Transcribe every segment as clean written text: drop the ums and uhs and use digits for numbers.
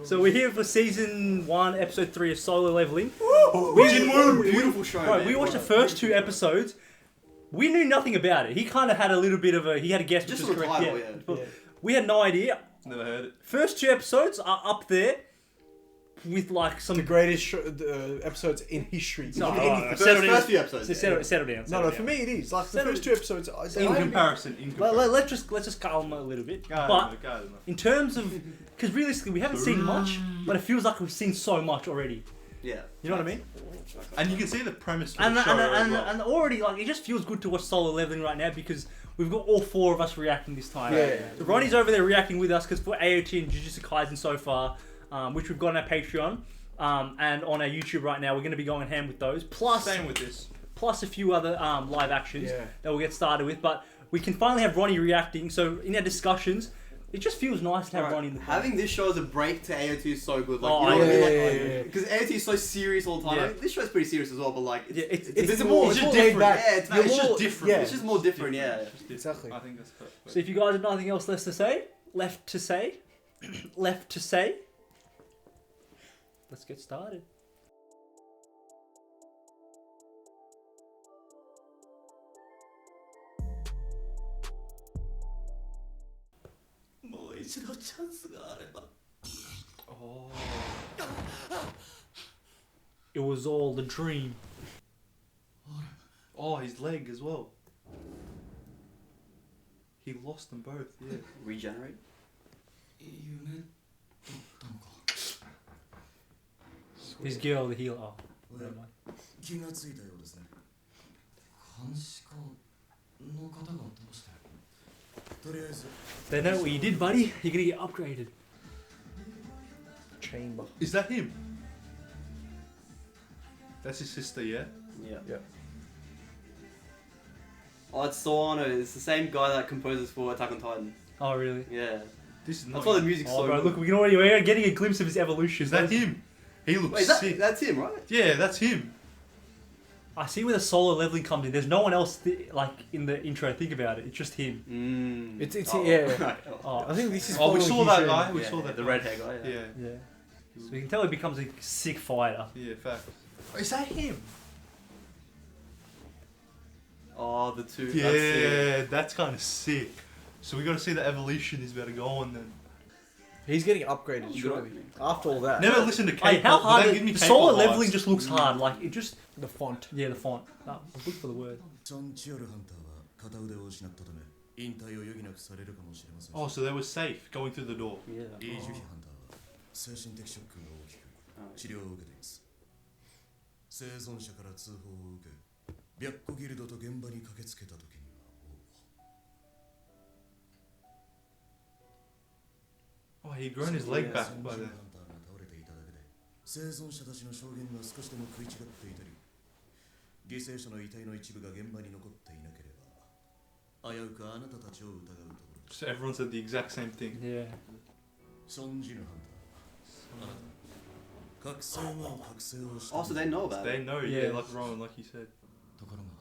So we're here for season 1, episode 3 of Solo Leveling. Beautiful show. Right, we watched the first 2 episodes. We knew nothing about it. He kind of had a little bit of a... He had a guess, Just which was correct. title, yeah. We had no idea. Never heard it. First 2 episodes are up there with like some... The greatest episodes in history. First few episodes. Settle down. No, for me it is. Like the first 2 episodes. In comparison. Let's just calm a little bit. But in terms of... Because realistically, we haven't seen much, but it feels like we've seen so much already. Yeah. You know what I mean? And you can see the premise for And the show as well. and already, like, it just feels good to watch Solo Leveling right now because we've got all 4 of us reacting this time. Yeah. So Ronnie's over there reacting with us because for AOT and Jujutsu Kaisen so far, which we've got on our Patreon and on our YouTube right now, we're going to be going ham with those. Same with this. Plus a few other live actions that we'll get started with. But we can finally have Ronnie reacting. So in our discussions, it just feels nice to have Ronnie in the Having this show as a break to AOT is so good. Like, Oh, you know what I mean? yeah. Like, because AOT is so serious all the time. Yeah. Like, this show's pretty serious as well, but like, it's just more- it's it's more just different. different. Yeah, it's just different. Yeah. It's just more different. Yeah. Exactly. I think that's perfect. So if you guys have nothing else left to say, let's get started. Oh. It was all a dream. Oh, his leg as well. He lost them both, yeah. Regenerate. His girl, the healer. Oh, never mind. 気がついたようですね。監視課の方がどうして。とりあえず They know what you did, buddy. You're gonna get upgraded. Chamber. Is that him? That's his sister, yeah? Yeah. Yeah. Oh, it's Sawano. It's the same guy that composes for Attack on Titan. Oh, really? Yeah. This is That's not. why the music's Oh, so bro, good. look, we're getting a glimpse of his evolution. Is that him? He looks Wait, sick. that's him, right? Yeah, that's him. I see where the Solo Leveling comes in. There's no one else like in the intro. Think about it. It's just him. It's Oh. yeah. Oh, I think this is. Oh, we following saw his, that guy. We Yeah, saw that. the guy. red hair guy. Yeah. yeah. So you can tell he becomes a sick fighter. Yeah, fact. Oh, is that him? Oh, the two. Yeah, That's it. that's kind of sick. So we got to see the evolution he's about to go on then. He's getting upgraded Good surely. opening. After all that. Never listened to K-pop. Hey, how but hard? that gives me The K-pop Solo vibes. Leveling just looks hard. Like it just. The font. Yeah, the font. No, I was looking for the word. チョン・チオルハンターは片腕を失ったため引退を余儀なくされるかもしれません。 Oh, so they were safe going through the door. Yeah. イージュヒハンターは精神的ショックが大きく治療を受けています。生存者から通報を受け、白虎ギルドと現場に駆けつけた時にはもう Oh, he'd grown his leg back by チョン・チオル then. ハンターが倒れていただけで、生存者たちの証言が少しでも食い違っていたり、犠牲者の遺体の一部が現場に残っていなければ、危うくあなたたちを疑うところです。 So everyone said the exact same thing. Yeah. 存じぬハンター。あなた、覚醒は覚醒をして Oh, so they know about They it. know, Yeah. yeah, like Rowan, like you said. ところが、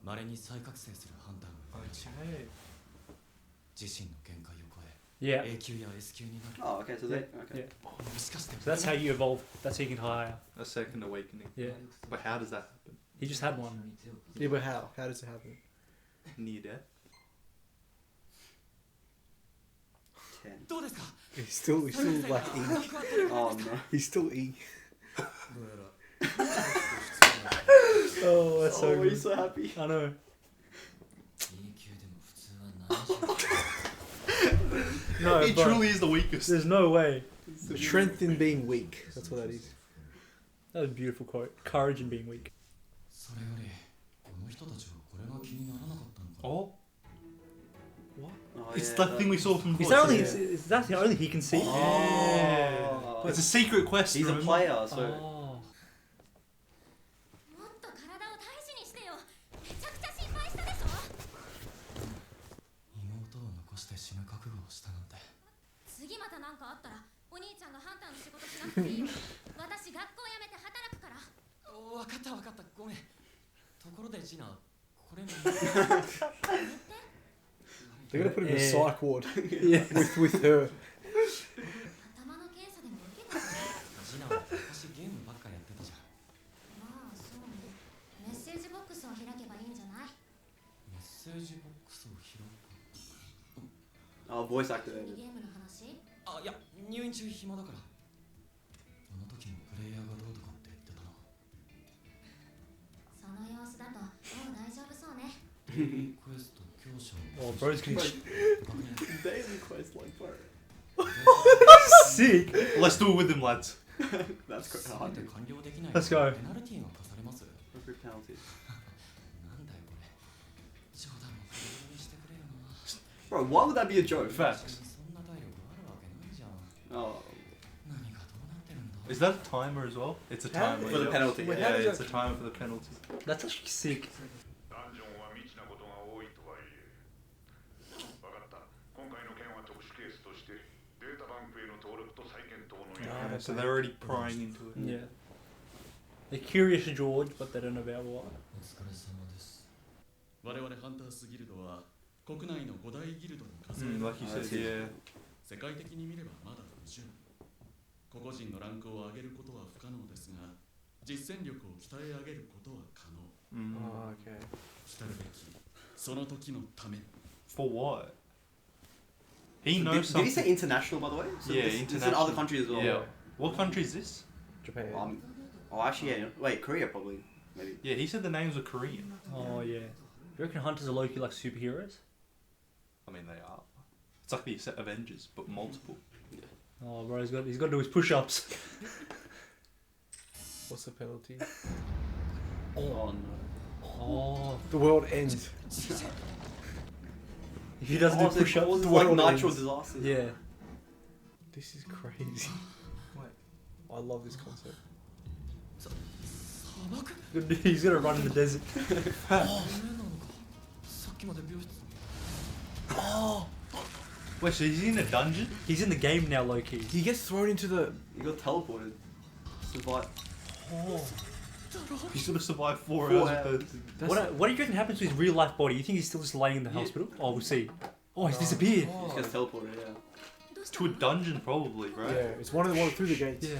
稀に再覚醒するハンターがいる。 Okay. 自身の限界を超 Yeah. え、A 級や S 級になる。 Oh, okay. So they. Yeah. Okay. もしかして、 So that's how you evolve. That's how you can hire. A second awakening. Yeah. But how does that happen? He just had one. Yeah, but how? How does it happen? Near death? 10. どうですか He's still like E. Oh no. He's still E. どうやら、 Oh, that's so Oh, he's good. so happy. I know. A 級でも普通は70。 No, He bro. truly is the weakest. There's no way. Strength in being weak. That's what that is. That was a beautiful quote. Courage in being weak. それより、この人たちはこれが気にならなかったのか。 Oh? What? Oh, It's yeah, that thing we saw from Is before. that only? Yeah. Is that the only he can see? Oh. It's a secret quest. He's a remember? player, so. Oh. もっと体を大事にしてよ。めちゃくちゃ心配したでしょ。妹を残して死ぬ覚悟をしたなんて。次またなんかあったらお兄ちゃんがハンターの仕事しなくていいよ。私学校辞めて働くから。わかったわかった、ごめん。ところでジナ、これも。 They're gonna put him in a Yeah. psych ward Yeah. with her. 頭の検査でも受けて voice activated. ゲームの話あ、いや、入院中暇だから。あの時もプレイヤーがどうとかって言ってたな。その様子だともう大丈夫そうね。クエスト強者 Oh, bro's getting Daily quest like bro. sick. Let's do it with him, lads. That's quite 全 hard. て完了できない Let's go. ペナルティーが課されます。 Every penalty. なんだよこれ。冗談も不要にしてくれよな。 Bro, why would that be a joke? Facts. そんな体力あるわけないじゃん。 Oh. 何がどうなってるんだ。 Is that a timer as well? It's a timer. For the yeah. penalty. Wait, Yeah, how does it's a that- timer for the penalty. That's actually sick. ダンジョンは未知なことが多いとはいえ分かった今回の件は特殊ケースとしてデータバンクへの登録と再検討のや Yeah, so they're already prying into it. Yeah. They're curious, George, but they don't know about what. お疲れ様です。我々ハンタースギルドは国内の5大ギルドに数え Mm, られ like you あ said, yeah. 世界的に見ればまだ不純。個々人のランクを上げることは不可能ですが、実践力を鍛え上げることは可能。 Mm. Oh, okay. 来るべきその時のため。 For what? He Did, knows did he something. say international, by the way? So Yeah, this is in international. other countries as well. Yeah. What country is this? Japan. Oh, actually, yeah. Wait, Korea probably. Maybe. Yeah, he said the names were Korean. Oh, yeah. Do you reckon hunters are low-key like superheroes? I mean, they are. It's like the Avengers, but multiple. Oh, bro, he's got to do his push-ups. What's the penalty? Oh no. Oh, The world ends. if he doesn't do so it push-ups, causes, the like world natural ends. disasters. Yeah. This is crazy. I love this concept. 砂漠 He's gonna run in the desert. ダメなのか。さっきまで病室。 Wait, so he's in a dungeon? He's in the game now, low-key. He gets thrown into the. You got teleported. Survive. He's gonna survive 4 4 hours. hours. What do you reckon happens to his real-life body? You think he's still just laying in the hospital? Oh, we'll see. Oh, he's disappeared. He just gets teleported, yeah. どうした To a の dungeon, probably, right? Yeah, it's one of the one through the gates. Yeah.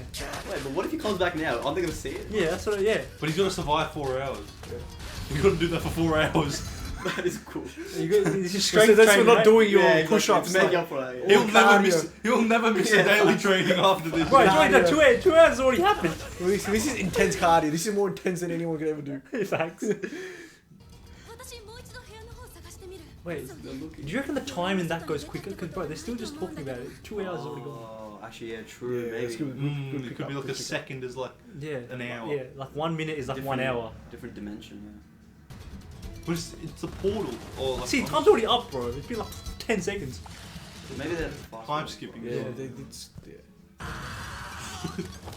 Wait, but what if he comes back now? Aren't they gonna see it? Yeah, that's what. Yeah. But he's gotta survive 4 hours. Yeah. You gotta do that for 4 hours. That is cool. You got, it's just So straight that's for training, not mate. doing your exactly. push-ups. It's making like- up for that. He'll All never cardio. miss. He'll never miss the daily training after this. Right, Nah, Joey, no, yeah. 2 hours already happened. Well, this is intense cardio. This is more intense than anyone could ever do. Facts. 私もう一度部屋の方を探してみる。 Wait, そう They're looking. do you reckon the time in that goes quicker? Because bro, they're still just talking about it. 2 hours is already gone. Oh, actually, yeah, true. Yeah, it's maybe. good. It could be like a second is like Yeah. an hour. Yeah, like 1 minute is like 1 Different- hour. Different dimension, But it's a portal. Or like See, time's already up, bro. It's been like 10 seconds. yeah. Maybe they're fast. time skipping. Yeah, they did. Yeah.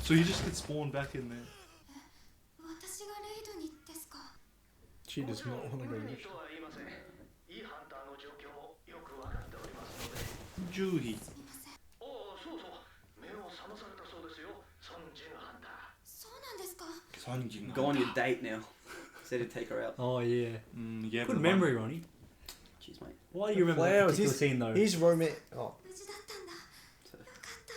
So you just get spawned back in there. 私がレイドにですか。 She does not want to go. 無理とは言いませんいいハンターの状況をよく分かっておりますので Juhi. すみません。おおそうそう目を覚まされたそうですよソンジンハンターそうなんですか。 Go on your date now. Said to take her out. Oh, yeah. Yeah. Good memory, Ronnie. Jeez, mate. Why do you remember that Flowers. particular He's, scene, though? he's romantic. Oh. 無事だったんだ。よかっ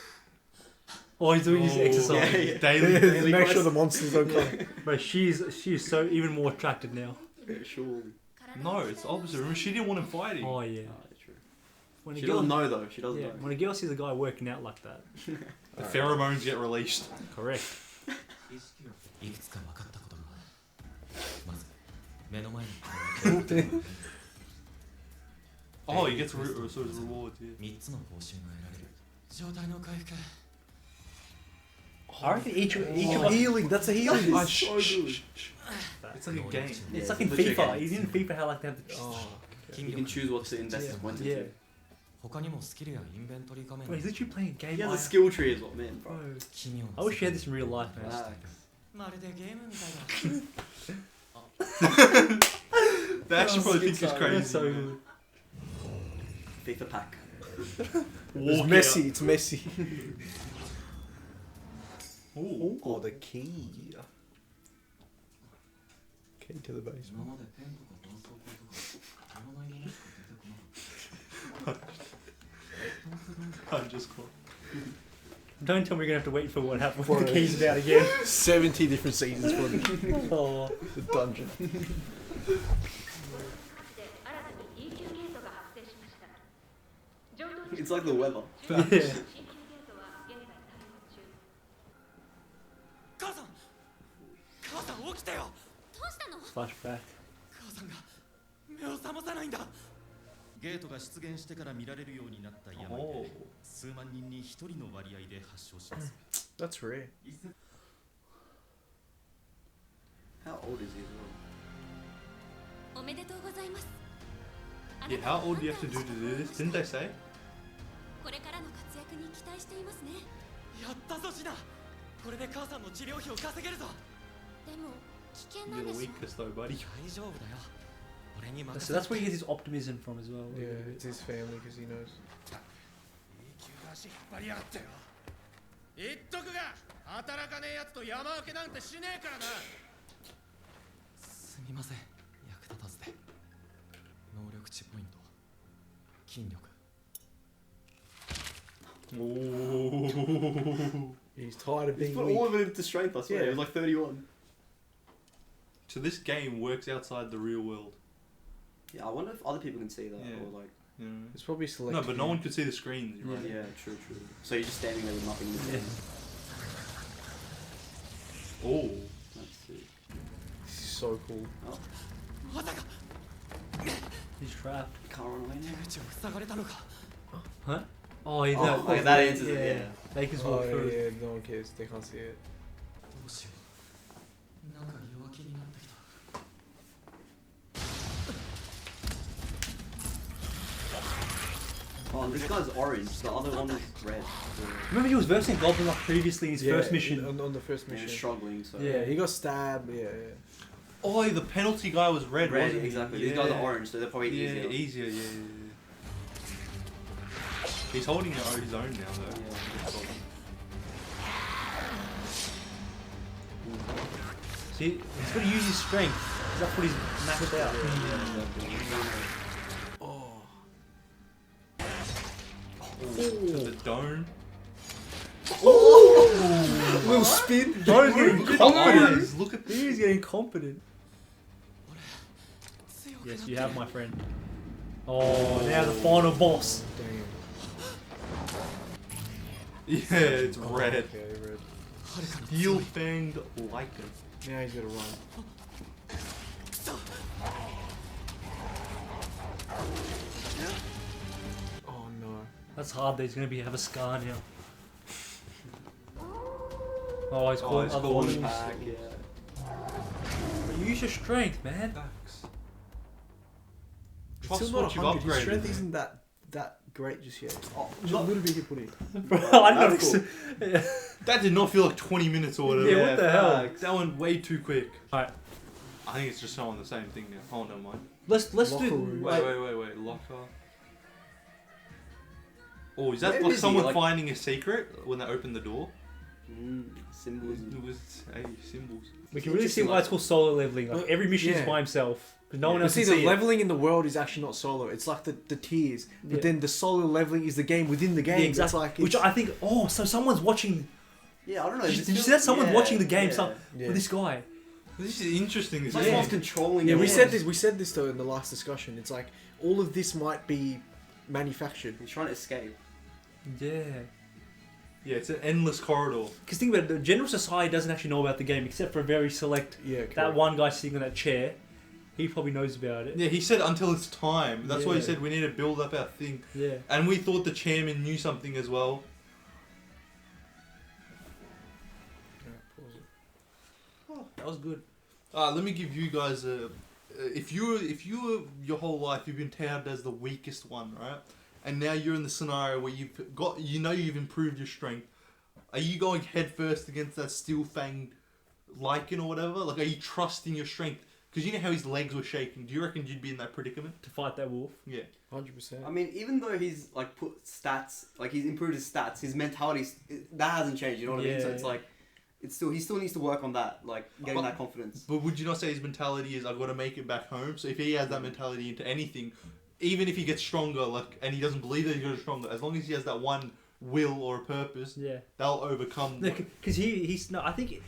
た。 Oh, he's doing his Oh, exercise. yeah, yeah. Daily. Daily Make quest. sure the monsters don't come. Bro, she's so even more attracted now. Yeah, sure. No, it's the opposite. Remember, she didn't want him fighting. Oh, yeah. Oh, true. When a She girl, doesn't know though. She doesn't yeah, know. when a girl sees a guy working out like that, The pheromones get released. correct. いくつか分かったことがある。まず目の前に Oh, he gets so his rewards. Yeah. 3つの報酬が得られる。状態の回復。 I reckon each of Oh, us. healing. That's a healing. That's so good. It's like a game. It's Yeah, like in legit FIFA. game. He's in FIFA how like they have the. Oh. You can choose what to invest his points Yeah. into. 他にもスキルやインベントリー画面 Wait, he's literally playing a game. He has a I- skill tree as well, man, bro. Bro, 奇妙な I wish he had this in real life, man. Relax. まるでゲームみたいだ。 They actually probably think he's That's crazy. so good. FIFA pack. It's Walk messy. out. It's messy. Ooh. Oh, the key. Key to the basement. 今までペンとか絆創膏とか物の色しか出てこなかった。 I'm just cool. Don't tell me we're gonna have to wait for what happened when the keys out again. 70 different seasons for the, Oh, the dungeon. 新たに E 級ゲートが発生しました。上等 It's like the weather. Yeah. 母さん母さん起きてよ Flashback. 母さんが目を覚まさないんだゲートが出現してから見られるようになった病で数万人に1人の割合で発症します。 That's rare. How old is he as well? おめでとうございます Yeah, how old do you have to do this? Didn't they say? これからの活躍に期待していますねやったぞシナこれで母さんの治療費を稼げるぞでも危険な You're んで the しょ weakest though, buddy. 大丈夫だよ俺に任 So せ that's where he gets his optimism from as well. Yeah, it's his family because he knows. 急な足引っ張りやがってよ言っとくが働かねえやつと山分けなんてしねえからなすみません役立たずで能力値ポイント筋力 Oh. He's tired of He's being put weak. all of it into strength, I swear. Yeah. It was like 31. So this game works outside the real world. Yeah, I wonder if other people can see that. Yeah. Or like, You know? It's probably No, selected. but no one could see the screens. You're right. yeah, true. So you're just standing there with nothing in his Yeah. hand. Oh. Let's see. This is so cool. まさか He's trapped. You can't run away now. 口を塞がれたのか Huh? Oh, he's Oh, okay, that answers it, yeah. They can Oh, walk through. yeah, no one cares. They can't see it. どうしようなんか弱気になってきた Oh, this guy's orange. The other one was red. Remember he was versing Goblin like previously in his first mission. On the first Yeah, mission. struggling. So Yeah, he got stabbed. Yeah. Oh, the penalty guy was red, red, wasn't he? exactly. Yeah. These guys are orange, so they're probably Yeah, easier. easier. Yeah. He's holding his own now, though. See, he's got to use his strength. 'Cause that's what he's maxed out. Oh. The dome. Little spin. Joe's getting Look at the confident. eyes. Look at He's getting confident. 強くな Yes, って you have my friend. Oh, now the final boss. Damn. Yeah, it's Oh, red. Okay, red. Steel fanged lichen. Now he's gotta run. Oh no. That's hard that he's going to have a scar now. Oh, he's calling he's other calling wolves. Pack, yeah. Use your strength, man. Facts. It's Trust still not what you've 100. His upgraded. strength isn't that great just yet. Oh, Just a little bit hit put in. Bro, I know. That's cool. Yeah. That did not feel like 20 minutes or whatever. Yeah, what the hell? facts. That went way too quick. Alright, I think it's just showing the same thing now. Oh, never mind. let's Locker do. room. Wait. Locker. Oh, is that Where like is he? someone Like- finding a secret when they open the door? Symbolism. It was symbols. We can really see why it's called solo leveling. Like But- every mission is yeah. by himself, but no one But else see, can the see it. leveling in the world is actually not solo. It's like the tiers. But Yeah. then the solo leveling is the game within the game. Yeah, It's exactly. like Which I think. Oh, so someone's watching. Yeah, I don't know. Did you this see feels- that? Someone's yeah, watching the game. Yeah. So Yeah. with this guy. This is interesting. It's This like game. someone's controlling Yeah, it. we Yeah. said this. We said this though in the last discussion. It's like all of this might be manufactured. He's trying to escape. Yeah. Yeah, it's an endless corridor. Because think about it, the general society doesn't actually know about the game except for a very select. Yeah, That correct. one guy sitting on that chair, he probably knows about it. Yeah, he said until it's time. That's why he Yeah. said we need to build up our thing. Yeah. And we thought the chairman knew something as well. That was good. Let me give you guys a. If you were your whole life you've been touted as the weakest one, right? And now you're in the scenario where you've improved your strength. Are you going head first against that steel fanged lichen or whatever? Like, are you trusting your strength? Because you know how his legs were shaking. Do you reckon you'd be in that predicament? To fight that wolf. Yeah. 100%. I mean, even though he's like put stats, like he's improved his stats, his mentality that hasn't changed. You know what I mean? So Yeah. it's like, he still needs to work on that, like getting that confidence. But would you not say his mentality is I've got to make it back home? So if he has that mentality into anything, even if he gets stronger, like, and he doesn't believe that he's getting stronger, as long as he has that one will or a purpose, Yeah. they'll overcome. Because he's no. I think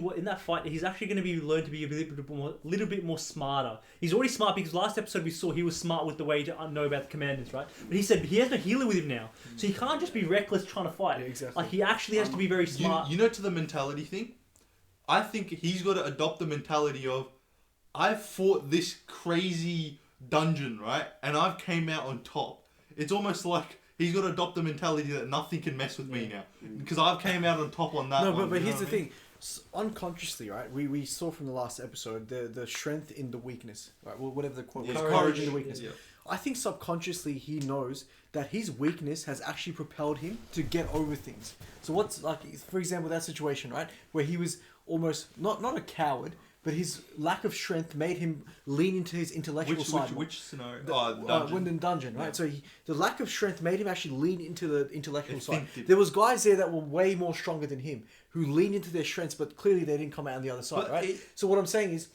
what in that fight he's actually going to be learn to be a little bit more smarter. He's already smart because last episode we saw he was smart with the way to know about the commanders, right? But he said he has no healer with him now, so he can't just be reckless trying to fight. Yeah, exactly. Like he actually has to be very smart. You know, to the mentality thing, I think he's got to adopt the mentality of, I've fought this crazy dungeon, right, and I've came out on top. It's almost like he's got to adopt the mentality that nothing can mess with me now because I've came out on top on that. No, one, but you here's know the what I mean? thing. Unconsciously, right? We saw from the last episode the strength in the weakness, right? Whatever the quote was, courage in the weakness. Yeah. I think subconsciously he knows that his weakness has actually propelled him to get over things. So what's like, for example, that situation, right, where he was almost not a coward, but his lack of strength made him lean into his intellectual side. Which scenario? When in the dungeon, right? Yeah. So the lack of strength made him actually lean into the intellectual side. Instinctive. There was guys there that were way more stronger than him who leaned into their strengths, but clearly they didn't come out on the other side, But right? So what I'm saying is,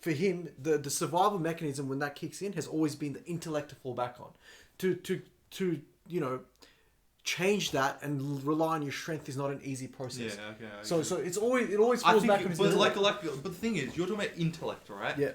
for him, the survival mechanism when that kicks in has always been the intellect to fall back on. To change that and rely on your strength is not an easy process. Yeah, okay. So it always falls back on his intellect. But the thing is, you're talking about intellect, right? Yeah.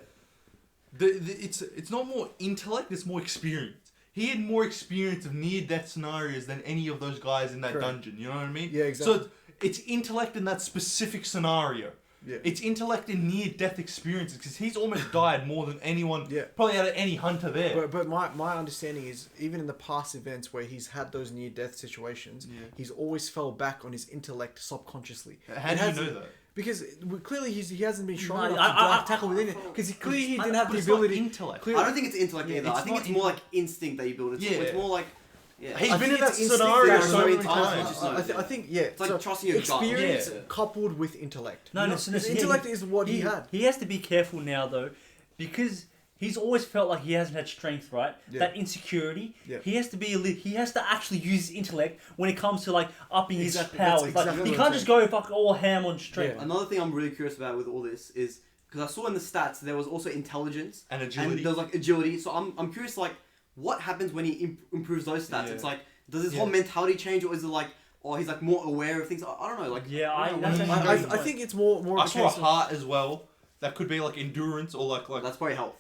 It's not more intellect, it's more experience. He had more experience of near-death scenarios than any of those guys in that Correct. dungeon. You know what I mean? Yeah, exactly. So it's intellect in that specific scenario. Yeah. It's intellect in near-death experiences because he's almost died more than anyone. Yeah. Probably out of any hunter there. But my understanding is, even in the past events where he's had those near-death situations, he's always fell back on his intellect subconsciously. How do you know that? Because clearly he hasn't been strong No, enough to tackle within it. Because clearly he didn't have the It's not ability. intellect. Clearly, I don't think it's intellect either. it's I think not it's more like instinct that you build. It's more like He's I been think in that it's instinct scenario that so so many many times. times. I think yeah. It's like trusting your gut. experience Yeah. coupled with intellect. No, Because intellect is what he had. He has to be careful now though, because he's always felt like he hasn't had strength, right? Yeah. That insecurity. Yeah. He has to he has to actually use his intellect when it comes to like upping Exactly, his powers. that's Like exactly he what can't I'm just go fuck all ham on strength. Yeah. Another thing I'm really curious about with all this is because I saw in the stats there was also intelligence And agility. and there was like agility. So I'm curious like what happens when he improves those stats? Yeah. It's like does his whole mentality change or is it like he's like more aware of things? I don't know. Like Yeah, I don't know. that's What- actually I very good think it's more I of a saw a case of... heart as well. That could be like endurance or like that's probably health.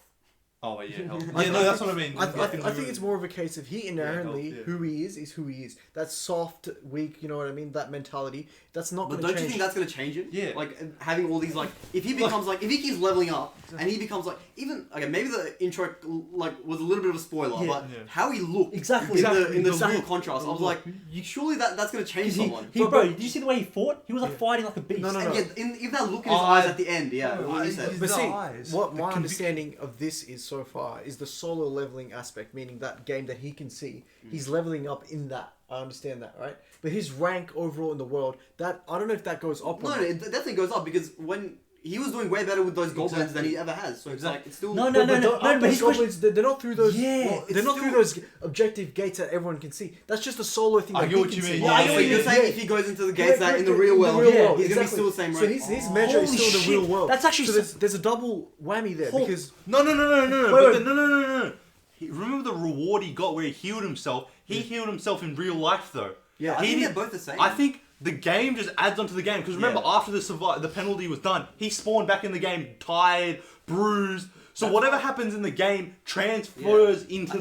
oh yeah, health. I- Yeah, no, that's what I mean. I think it's more of a case of he inherently, yeah. who he is who he is. That soft, weak, you know what I mean? That mentality, that's not But going to don't change. you think that's gonna change him? Yeah. Like having all these like if he becomes like if he keeps leveling up and he becomes like even okay maybe the intro like was a little bit of a spoiler but Yeah. how he looked Exactly. in the Exactly. visual contrast I was like surely that's gonna change someone. Bro, did you see the way he fought? He was like fighting like a beast. No. And yeah, even that look in his eyes at the end, what you said. But The see, eyes, what the my conviction. understanding of this is so far is the solo leveling aspect, meaning that game that he can see, he's leveling up in that. I understand that, right? But his rank overall in the world, that I don't know if that goes up. No, or not. it definitely goes up because when he was doing way better with those goblins than he ever has. So it's like it's still No, But but those his question- goblins, they're not through those. Yeah. Well, they're not through those objective gates that everyone can see. That's just a solo thing. I that get he what can you see. mean. Yeah, I get so what you're you saying mean. if he goes into the gates that in the Correct, real world, he's he's gonna be exactly. still the same So rank. his measure is Holy still the shit. real world. That's actually so there's a double whammy there Hol- because No. Wait, But wait. then, no. Remember the reward he got where he healed himself? He healed himself in real life though. yeah, I He think did- they're both the same. I think the game just adds onto the game because remember Yeah. after the penalty was done, he spawned back in the game tired, bruised. So whatever happens in the game transfers into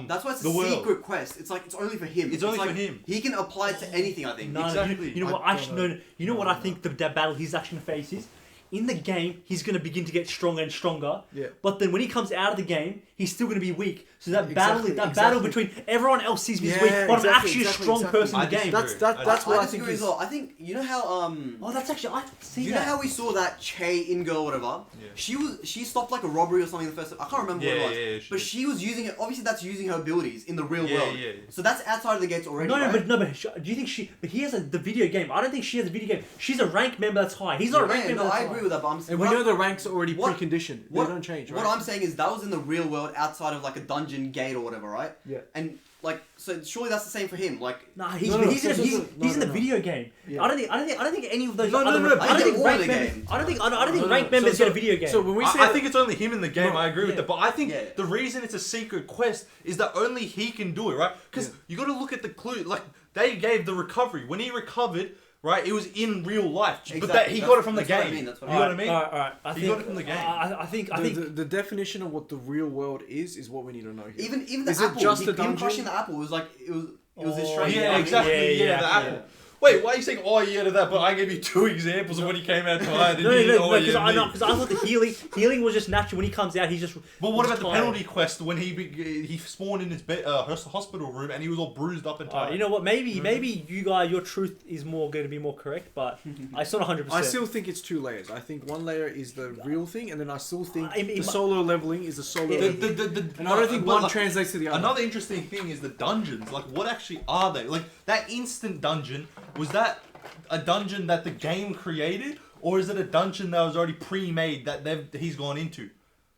that's why it's the a world. secret quest. It's like it's only for him. It's only like, for him. He can apply it to anything. I think. No, Exactly. You know what? I Actually, don't no. You know what I think the battle he's actually gonna face is. In the game, he's going to begin to get stronger and stronger. Yeah. But then when he comes out of the game, he's still going to be weak. So that Exactly, battle between everyone else sees me as weak, but I'm actually a strong person in the game. That's I what I think disagree is. as well. I think you know how Oh, that's actually I see you know that. how we saw that Che in girl whatever. Yeah. She stopped like a robbery or something the first. I can't remember what it was. Yeah, she but did. she was using it. Obviously, that's using her abilities in the real Yeah, world. yeah. So that's outside of the gates already. No, right? but do you think she? But he has the video game. I don't think she has a video game. She's a rank member that's high. He's not a rank Yeah, member. no, that's I high. agree with that. But I'm And we know the ranks are already What- preconditioned. what- They don't change, right? What I'm saying is that was in the real world outside of like a dungeon gate or whatever, right? Yeah. And like, so surely that's the same for him. Like, Nah, he's No, no, he's so- in so- he's so- no, he's in no, the no. video game. Yeah. I don't think any of those. No, no, other, no, but I don't they're think all ranked in the members. game. I don't think No, ranked no, members so- get a video game. So when we say I think it's only him in the game. No, I agree with yeah. that, but I think Yeah. the reason it's a secret quest is that only he can do it, right? Because you got to look at the clue. Like they gave the recovery when he recovered, right? It was in real life, but that he Exactly. got it from the That's what I game. mean, that's what You I know what I mean? All right. I He think got it from the game. I think the definition of what the real world is what we need to know here. even the Is it apple, just him a dungeon? crushing the apple was like it was this Oh, strange. Yeah, you know what I mean? exactly. Yeah, Yeah, the apple. Wait, why are you saying oh yeah to that? But I gave you 2 examples of when he came out tired. no, and because I thought the healing was just natural when he comes out. He's just. But what he's about the tired. penalty quest when he spawned in his hospital room and he was all bruised up and tired? You know what? Maybe you guys, your truth is going to be more correct, but I still not 100%. I still think it's 2 layers. I think one layer is the real thing, and then I still think in the my- solo leveling is the solo. Yeah. leveling. And I don't think one translates to the other. Another interesting thing is the dungeons. Like, what actually are they? Like, that instant dungeon, was that a dungeon that the game created? Or is it a dungeon that was already pre-made that he's gone into?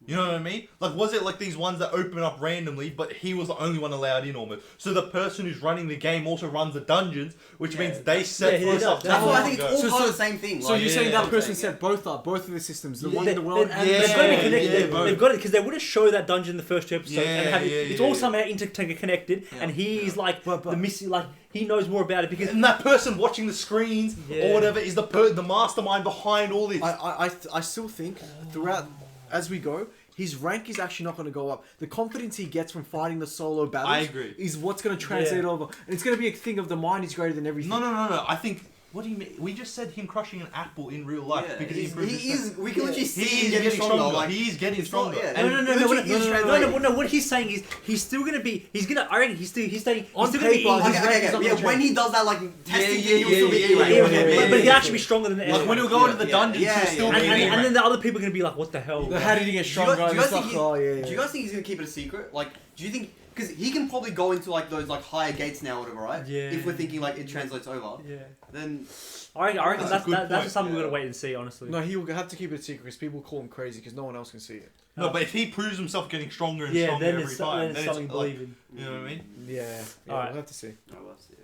You know what I mean? Like, was it like these ones that open up randomly, but he was the only one allowed in almost? So the person who's running the game also runs the dungeons, which means they set Yeah, he first does. up. That's why I think it's all So- part so- of the same thing. So like, you're saying yeah, that person yeah. set both up, both of the systems, the Yeah, one in the world and yeah, They've got to be yeah, connected. yeah, They've got it because they wouldn't show that dungeon in the first 2 episodes Yeah, and have it. yeah, It's yeah, all yeah. somehow interconnected, and he's like But- the missing. Like he knows more about it because And that person watching the screens Yeah. or whatever is the mastermind behind all this. I still think throughout as we go, his rank is actually not going to go up. The confidence he gets from fighting the solo battles I agree. is what's going to translate over. And it's going to be a thing of the mind is greater than everything. No. I think. What do you mean? We just said him crushing an apple in real life Yeah, because he improved his he is. We can literally see He him is getting stronger. Like, He's getting it's not- stronger. yeah. And no. What he's saying is he's still gonna be. He's gonna. I reckon he's saying he's still gonna be. paper, easy. his rank is not Yeah, gonna when change. he does that like testing yeah, thing, he'll still be yeah, A-rank. yeah, But he'll yeah. actually be stronger than the Like when he'll go into the dungeons, yeah, he'll still yeah. be and an then the other people are gonna be like, what the hell? How did he get Do stronger? you guys think It's like, oh, yeah. Do you guys think he's gonna keep it a secret? Like, do you think? Because he can probably go into like those like higher gates now, or whatever, right? Yeah. If we're thinking like it translates over, Yeah. then I reckon That's a good that's point, just something we're yeah. gonna wait and see. Honestly. No, he'll have to keep it secret because people call him crazy because no one else can see it. No, but if he proves himself getting stronger and Yeah, stronger then every it's time, then then it's something like, believing. you know what I mean? Yeah, Alright. we'll have to see. oh, well, yeah.